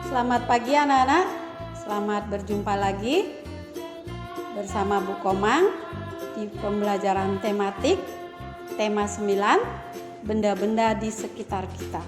Selamat pagi anak-anak, selamat berjumpa lagi bersama Bu Komang di pembelajaran tematik tema 9, benda-benda di sekitar kita.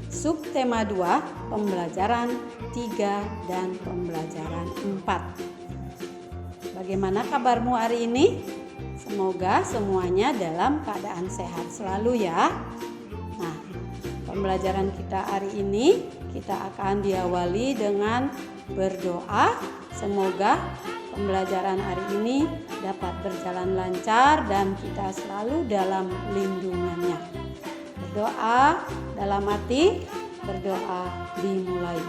Subtema 2, pembelajaran 3 dan pembelajaran 4. Bagaimana kabarmu hari ini? Semoga semuanya dalam keadaan sehat selalu ya. Nah, pembelajaran kita hari ini kita akan diawali dengan berdoa. Semoga pembelajaran hari ini dapat berjalan lancar dan kita selalu dalam lindungannya. Berdoa dalam hati, berdoa dimulai.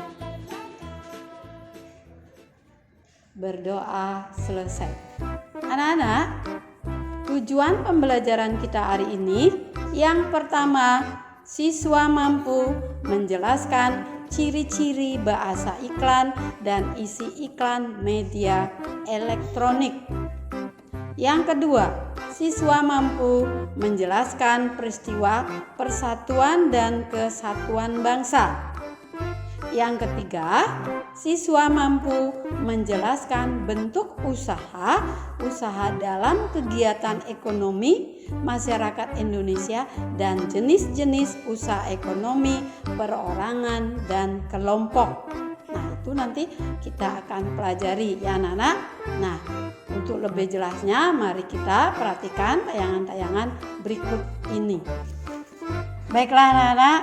Berdoa selesai. Anak-anak, tujuan pembelajaran kita hari ini yang pertama, siswa mampu menjelaskan ciri-ciri bahasa iklan dan isi iklan media elektronik. Yang kedua, siswa mampu menjelaskan peristiwa persatuan dan kesatuan bangsa. Yang ketiga, siswa mampu menjelaskan bentuk usaha dalam kegiatan ekonomi masyarakat Indonesia dan jenis-jenis usaha ekonomi perorangan dan kelompok. Nah, itu nanti kita akan pelajari ya anak-anak. Nah, untuk lebih jelasnya mari kita perhatikan tayangan-tayangan berikut ini. Baiklah anak-anak,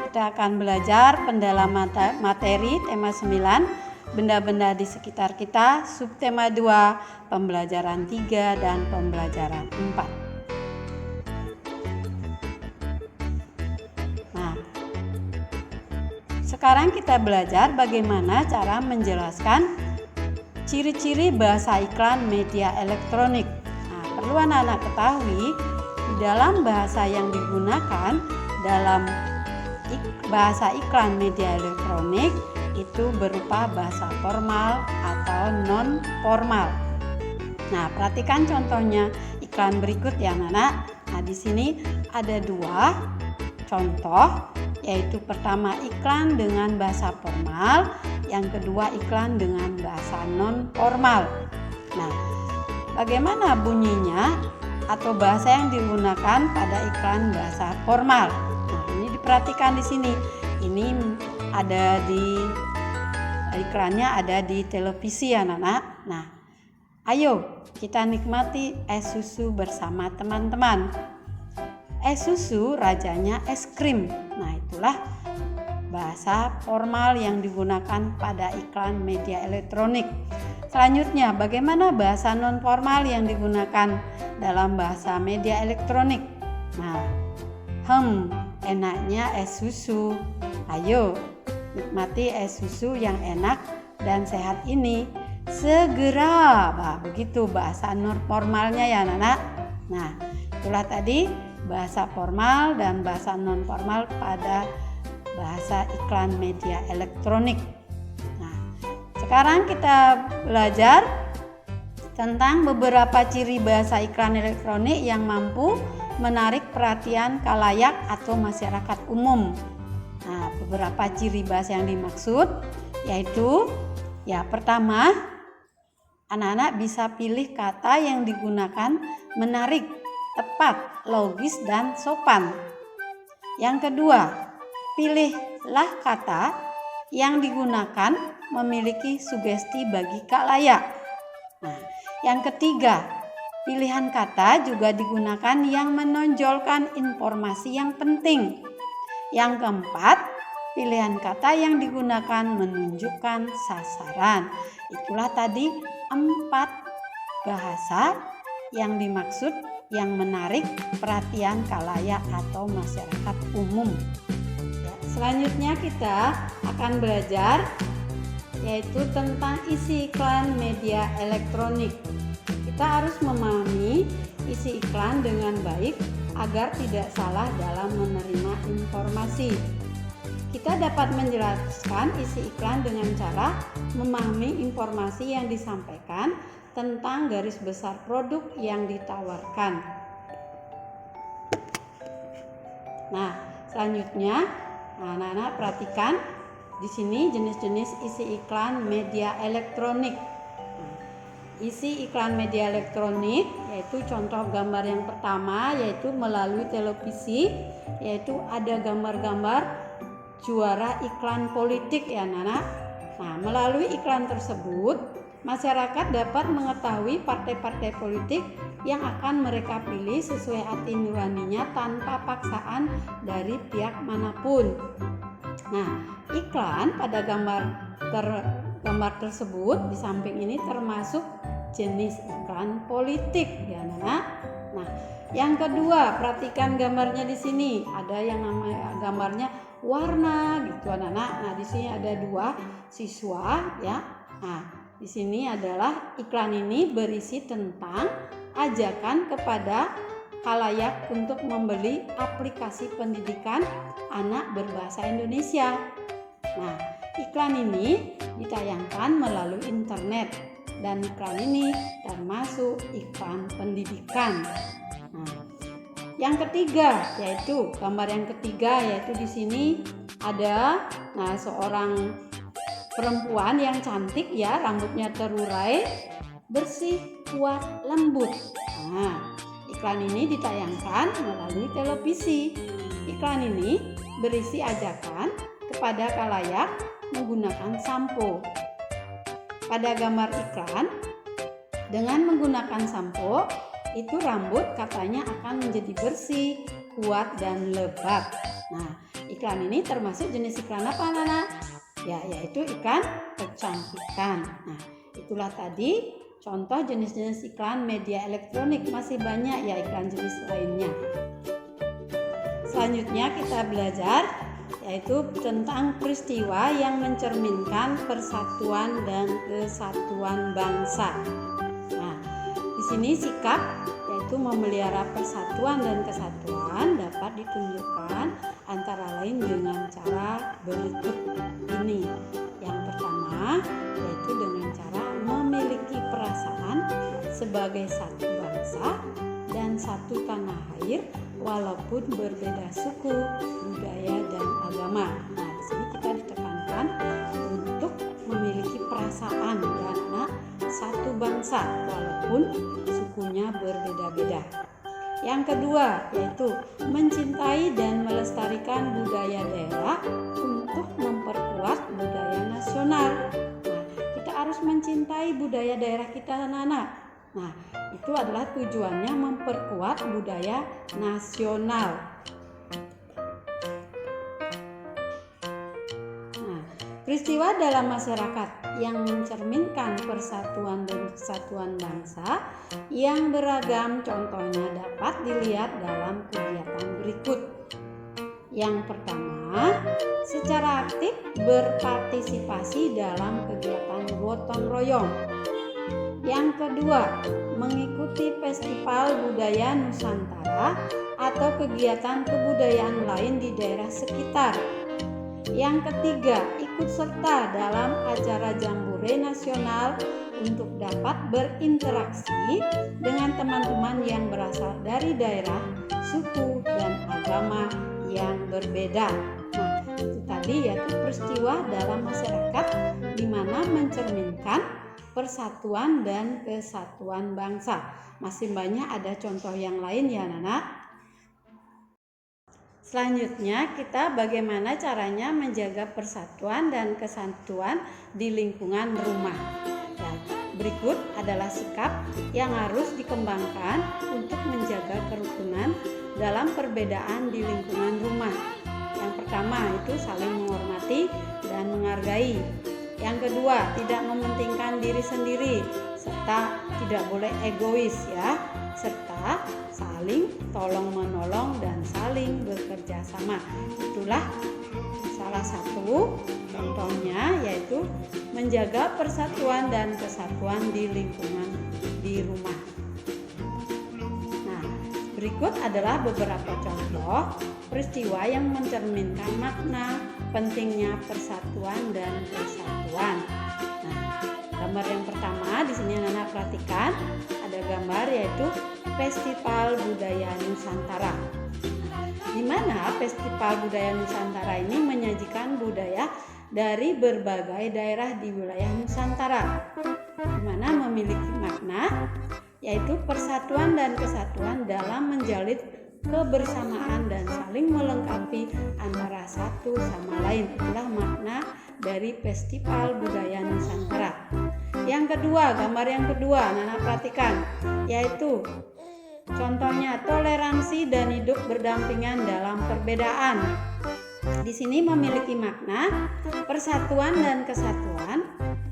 kita akan belajar pendalaman materi tema 9, benda-benda di sekitar kita, subtema 2, pembelajaran 3 dan pembelajaran 4. Nah, sekarang kita belajar bagaimana cara menjelaskan ciri-ciri bahasa iklan media elektronik. Nah, perlu anak-anak ketahui di dalam bahasa yang digunakan dalam bahasa iklan media elektronik itu berupa bahasa formal atau non formal. Nah, perhatikan contohnya iklan berikut ya anak-anak. Nah, di sini ada dua contoh, yaitu pertama iklan dengan bahasa formal, yang kedua iklan dengan bahasa non formal. Nah, bagaimana bunyinya atau bahasa yang digunakan pada iklan bahasa formal? Nah, ini diperhatikan di sini. Ini ada di iklannya ada di televisi anak-anak. Nah, ayo kita nikmati es susu bersama teman-teman. Es susu rajanya es krim. Nah, itulah bahasa formal yang digunakan pada iklan media elektronik. Selanjutnya, bagaimana bahasa non formal yang digunakan dalam bahasa media elektronik? Nah, enaknya es susu. Ayo nikmati es susu yang enak dan sehat ini segera. Nah, begitu bahasa non formalnya ya anak-anak. Nah, itulah tadi bahasa formal dan bahasa non formal pada bahasa iklan media elektronik. Nah, sekarang kita belajar tentang beberapa ciri bahasa iklan elektronik yang mampu menarik perhatian khalayak atau masyarakat umum. Nah, beberapa ciri bahasa yang dimaksud yaitu ya pertama, anak-anak bisa pilih kata yang digunakan menarik, tepat, logis dan sopan. Yang kedua, pilihlah kata yang digunakan memiliki sugesti bagi khalayak. Nah, yang ketiga, pilihan kata juga digunakan yang menonjolkan informasi yang penting. Yang keempat, pilihan kata yang digunakan menunjukkan sasaran. Itulah tadi 4 bahasa yang dimaksud yang menarik perhatian khalayak atau masyarakat umum. Ya, selanjutnya kita akan belajar yaitu tentang isi iklan media elektronik. Kita harus memahami isi iklan dengan baik agar tidak salah dalam menerima informasi. Kita dapat menjelaskan isi iklan dengan cara memahami informasi yang disampaikan tentang garis besar produk yang ditawarkan. Nah, selanjutnya anak-anak perhatikan di sini jenis-jenis isi iklan media elektronik. Isi iklan media elektronik yaitu contoh gambar yang pertama yaitu melalui televisi, yaitu ada gambar-gambar juara iklan politik ya Nana. Nah, melalui iklan tersebut masyarakat dapat mengetahui partai-partai politik yang akan mereka pilih sesuai hati nuraninya tanpa paksaan dari pihak manapun. Nah, iklan pada gambar tersebut di samping ini termasuk jenis iklan politik ya Nana. Nah, yang kedua, perhatikan gambarnya di sini. Ada yang namanya gambarnya warna gitu Nana. Nah, di sini ada 2 siswa ya. Nah, di sini adalah iklan ini berisi tentang ajakan kepada khalayak untuk membeli aplikasi pendidikan anak berbahasa Indonesia. Nah, iklan ini ditayangkan melalui internet dan iklan ini termasuk iklan pendidikan. Nah, yang ketiga yaitu gambar yang ketiga yaitu di sini ada seorang perempuan yang cantik ya, rambutnya terurai, bersih, kuat, lembut. Nah, iklan ini ditayangkan melalui televisi. Iklan ini berisi ajakan kepada khalayak menggunakan sampo. Pada gambar iklan, dengan menggunakan sampo, itu rambut katanya akan menjadi bersih, kuat, dan lebat. Nah, iklan ini termasuk jenis iklan apa, Nana? Ya, yaitu iklan kecantikan. Nah, itulah tadi contoh jenis-jenis iklan media elektronik. Masih banyak ya iklan jenis lainnya. Selanjutnya kita belajar yaitu tentang peristiwa yang mencerminkan persatuan dan kesatuan bangsa. Nah, di sini sikap yaitu memelihara persatuan dan kesatuan dapat ditunjukkan antara lain dengan cara berikut ini. Yang pertama yaitu dengan cara memiliki perasaan sebagai satu bangsa dan satu tanah air walaupun berbeda suku, budaya, dan agama. Nah, di sini kita ditekankan untuk memiliki perasaan karena satu bangsa walaupun sukunya berbeda-beda. Yang kedua yaitu mencintai dan melestarikan budaya daerah untuk memperkuat budaya nasional. Nah, kita harus mencintai budaya daerah kita, anak-anak. Nah, itu adalah tujuannya memperkuat budaya nasional. Nah, peristiwa dalam masyarakat yang mencerminkan persatuan dan kesatuan bangsa yang beragam contohnya dapat dilihat dalam kegiatan berikut. Yang pertama, secara aktif berpartisipasi dalam kegiatan gotong royong. Yang kedua, mengikuti festival budaya Nusantara atau kegiatan kebudayaan lain di daerah sekitar. Yang ketiga, ikut serta dalam acara jambore nasional untuk dapat berinteraksi dengan teman-teman yang berasal dari daerah, suku, dan agama yang berbeda. Nah, itu tadi yaitu peristiwa dalam masyarakat di mana mencerminkan persatuan dan kesatuan bangsa. Masih banyak ada contoh yang lain ya Nana. Selanjutnya kita bagaimana caranya menjaga persatuan dan kesatuan di lingkungan rumah. Ya, berikut adalah sikap yang harus dikembangkan untuk menjaga kerukunan dalam perbedaan di lingkungan rumah. Yang pertama itu saling menghormati dan menghargai. Yang kedua, tidak mementingkan diri sendiri serta tidak boleh egois ya, serta saling tolong-menolong dan saling bekerja sama. Itulah salah satu contohnya yaitu menjaga persatuan dan kesatuan di lingkungan di rumah. Nah, berikut adalah beberapa contoh peristiwa yang mencerminkan makna pentingnya persatuan dan kesatuan. Nah, gambar yang pertama di sini Nana perhatikan ada gambar yaitu Festival Budaya Nusantara. Di mana Festival Budaya Nusantara ini menyajikan budaya dari berbagai daerah di wilayah Nusantara, di mana memiliki makna yaitu persatuan dan kesatuan dalam menjalin kebersamaan dan saling melengkapi antara satu sama lain. Itulah makna dari Festival Budaya Nusantara. Yang kedua, gambar yang kedua, Nana perhatikan, yaitu contohnya toleransi dan hidup berdampingan dalam perbedaan. Di sini memiliki makna persatuan dan kesatuan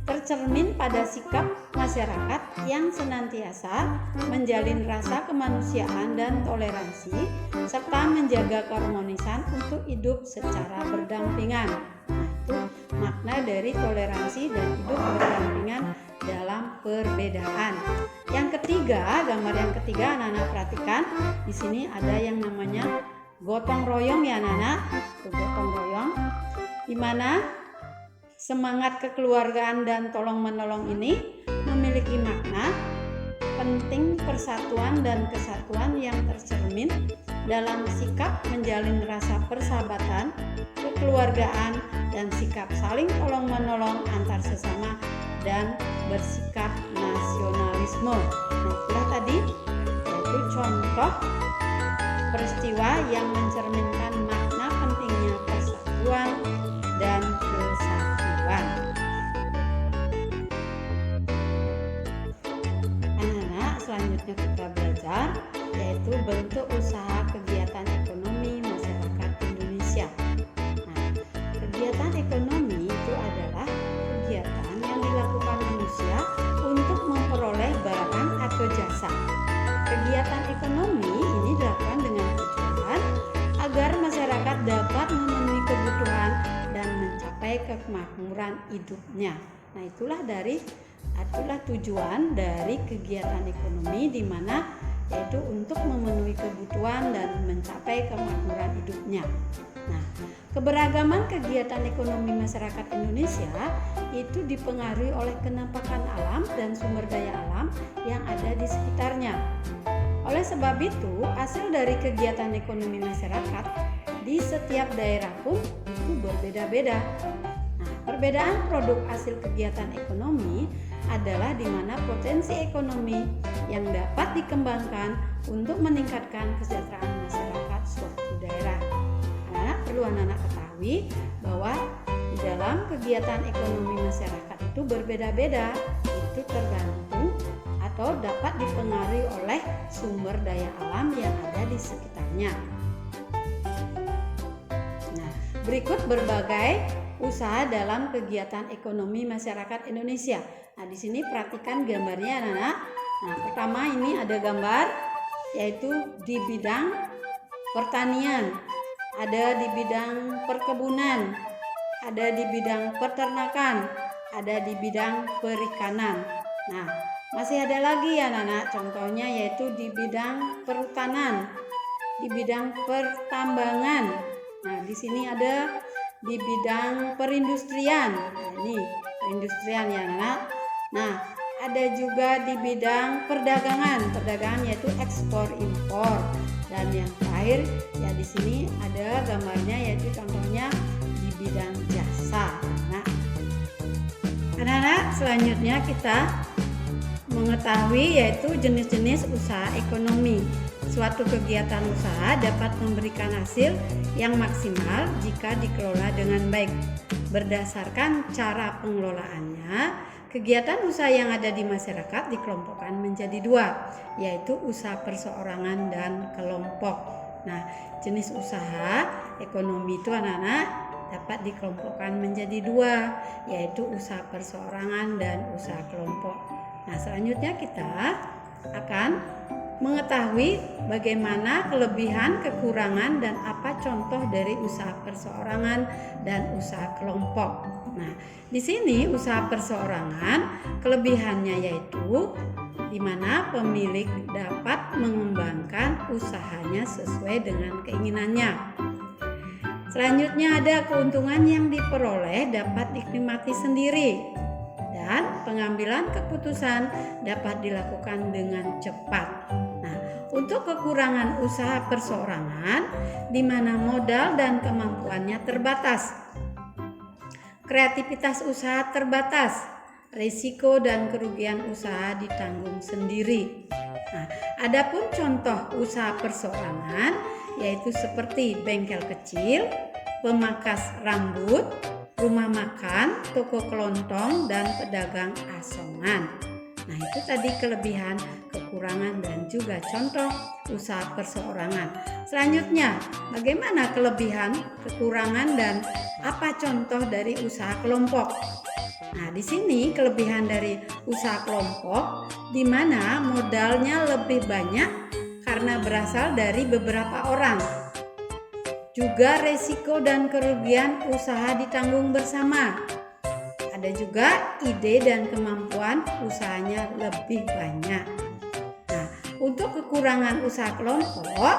tercermin pada sikap masyarakat yang senantiasa menjalin rasa kemanusiaan dan toleransi serta menjaga keharmonisan untuk hidup secara berdampingan. Nah, itu makna dari toleransi dan hidup berdampingan dalam perbedaan. Yang ketiga, gambar yang ketiga, anak-anak perhatikan, di sini ada yang namanya gotong royong ya anak-anak. Gotong royong di mana semangat kekeluargaan dan tolong-menolong ini memiliki makna penting persatuan dan kesatuan yang tercermin dalam sikap menjalin rasa persahabatan, kekeluargaan, dan sikap saling tolong-menolong antar sesama dan bersikap nasionalisme. Nah, itulah tadi yaitu contoh peristiwa yang mencerminkan makna pentingnya persatuan dan kesatuan. Anak-anak, selanjutnya kita belajar yaitu bentuk usaha kegiatan ekonomi masyarakat Indonesia. Nah, kegiatan ekonomi itu adalah kegiatan yang dilakukan manusia untuk memperoleh barang atau jasa. Kegiatan ekonomi ini dilakukan dengan tujuan agar masyarakat dapat memenuhi kebutuhan dan mencapai kemakmuran hidupnya. Nah, itulah tujuan dari kegiatan ekonomi, di mana yaitu untuk memenuhi kebutuhan dan mencapai kemakmuran hidupnya. Nah, keberagaman kegiatan ekonomi masyarakat Indonesia itu dipengaruhi oleh kenampakan alam dan sumber daya alam yang ada di sekitarnya. Oleh sebab itu, hasil dari kegiatan ekonomi masyarakat di setiap daerah pun itu berbeda-beda. Nah, perbedaan produk hasil kegiatan ekonomi adalah di mana potensi ekonomi yang dapat dikembangkan untuk meningkatkan kesejahteraan masyarakat suatu daerah. Anak-anak perlu ketahui bahwa di dalam kegiatan ekonomi masyarakat itu berbeda-beda, itu tergantung atau dapat dipengaruhi oleh sumber daya alam yang ada di sekitarnya. Nah, berikut berbagai usaha dalam kegiatan ekonomi masyarakat Indonesia. Nah, di sini perhatikan gambarnya anak-anak. Nah, pertama ini ada gambar yaitu di bidang pertanian, ada di bidang perkebunan, ada di bidang peternakan, ada di bidang perikanan. Nah, masih ada lagi ya anak-anak, contohnya yaitu di bidang perhutanan, di bidang pertambangan. Nah, di sini ada di bidang perindustrian. Nah, ini perindustrian ya anak-anak. Nah, ada juga di bidang perdagangan yaitu ekspor impor. Dan yang terakhir ya di sini ada gambarnya yaitu contohnya di bidang jasa. Nah, anak-anak, selanjutnya kita mengetahui yaitu jenis-jenis usaha ekonomi. Suatu kegiatan usaha dapat memberikan hasil yang maksimal jika dikelola dengan baik. Berdasarkan cara pengelolaannya, kegiatan usaha yang ada di masyarakat dikelompokkan menjadi dua, yaitu usaha perseorangan dan kelompok. Nah, jenis usaha ekonomi itu anak-anak dapat dikelompokkan menjadi dua, yaitu usaha perseorangan dan usaha kelompok. Nah, selanjutnya kita akan mengetahui bagaimana kelebihan, kekurangan, dan apa contoh dari usaha perseorangan dan usaha kelompok. Nah, di sini usaha perseorangan kelebihannya yaitu di mana pemilik dapat mengembangkan usahanya sesuai dengan keinginannya. Selanjutnya ada keuntungan yang diperoleh dapat dinikmati sendiri. Dan pengambilan keputusan dapat dilakukan dengan cepat. Nah, untuk kekurangan usaha perseorangan di mana modal dan kemampuannya terbatas. Kreativitas usaha terbatas, risiko dan kerugian usaha ditanggung sendiri. Nah, adapun contoh usaha perseorangan yaitu seperti bengkel kecil, pemangkas rambut, rumah makan, toko kelontong, dan pedagang asongan. Nah, itu tadi kelebihan, kekurangan, dan juga contoh usaha perseorangan. Selanjutnya, bagaimana kelebihan, kekurangan, dan apa contoh dari usaha kelompok? Nah, di sini kelebihan dari usaha kelompok di mana modalnya lebih banyak karena berasal dari beberapa orang. Juga resiko dan kerugian usaha ditanggung bersama. Ada juga ide dan kemampuan usahanya lebih banyak. Nah, untuk kekurangan usaha kelompok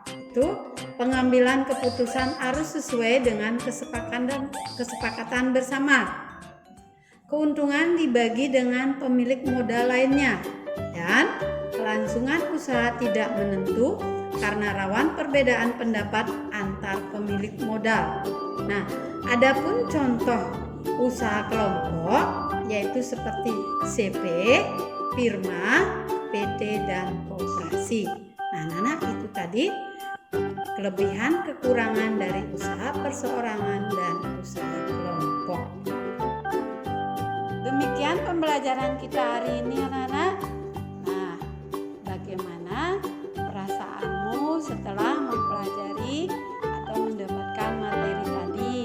itu pengambilan keputusan harus sesuai dengan kesepakatan bersama. Keuntungan dibagi dengan pemilik modal lainnya dan kelangsungan usaha tidak menentu karena rawan perbedaan pendapat antar pemilik modal. Nah, adapun contoh usaha kelompok yaitu seperti CP, firma, PT, dan koperasi. Nah, anak itu tadi kelebihan kekurangan dari usaha perseorangan dan usaha kelompok. Demikian pembelajaran kita hari ini, anak-anak. Nah, bagaimana perasaanmu setelah mempelajari atau mendapatkan materi tadi?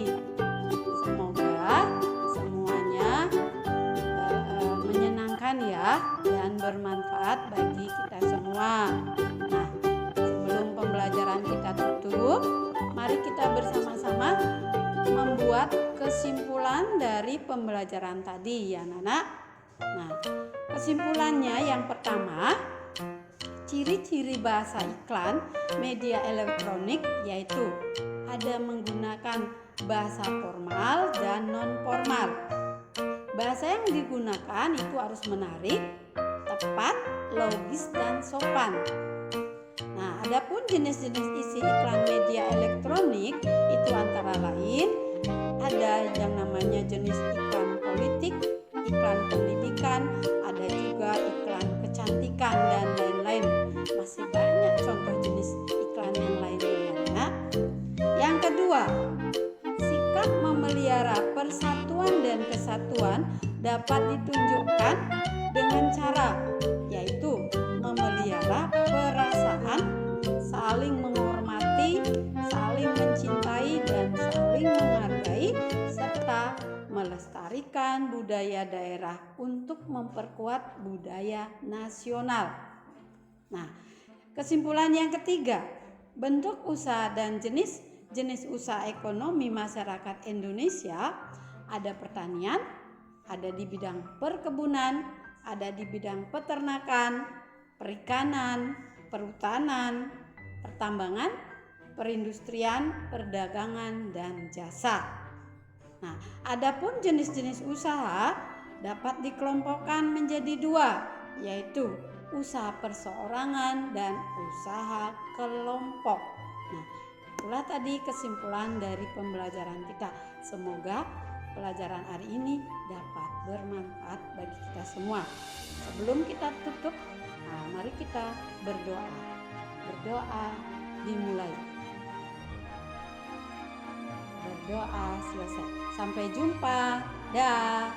Semoga semuanya menyenangkan ya dan bermanfaat bagi kita semua. Nah, sebelum pembelajaran kita tutup, mari kita bersama-sama membuat kesimpulan dari pembelajaran tadi ya, anak-anak. Nah, kesimpulannya yang pertama, ciri-ciri bahasa iklan media elektronik yaitu ada menggunakan bahasa formal dan non-formal. Bahasa yang digunakan itu harus menarik, tepat, logis, dan sopan. Nah, adapun jenis-jenis isi iklan media elektronik itu antara lain ada yang namanya jenis iklan politik, iklan pendidikan, ada juga iklan kecantikan dan lain-lain. Masih banyak contoh jenis iklan yang lainnya. Yang kedua, sikap memelihara persatuan dan kesatuan dapat ditunjukkan dengan cara yaitu memelihara perasaan, saling menghormati, saling mencintai, dan saling menghargai, serta melestarikan budaya daerah untuk memperkuat budaya nasional. Nah, kesimpulan yang ketiga, bentuk usaha dan jenis usaha ekonomi masyarakat Indonesia ada pertanian, ada di bidang perkebunan, ada di bidang peternakan, perikanan, perhutanan, pertambangan, perindustrian, perdagangan, dan jasa. Nah, adapun jenis-jenis usaha dapat dikelompokkan menjadi dua, yaitu usaha perseorangan dan usaha kelompok. Nah, itulah tadi kesimpulan dari pembelajaran kita. Semoga pelajaran hari ini dapat bermanfaat bagi kita semua. Sebelum kita tutup, mari kita berdoa. Berdoa dimulai. Berdoa selesai. Sampai jumpa. Dah.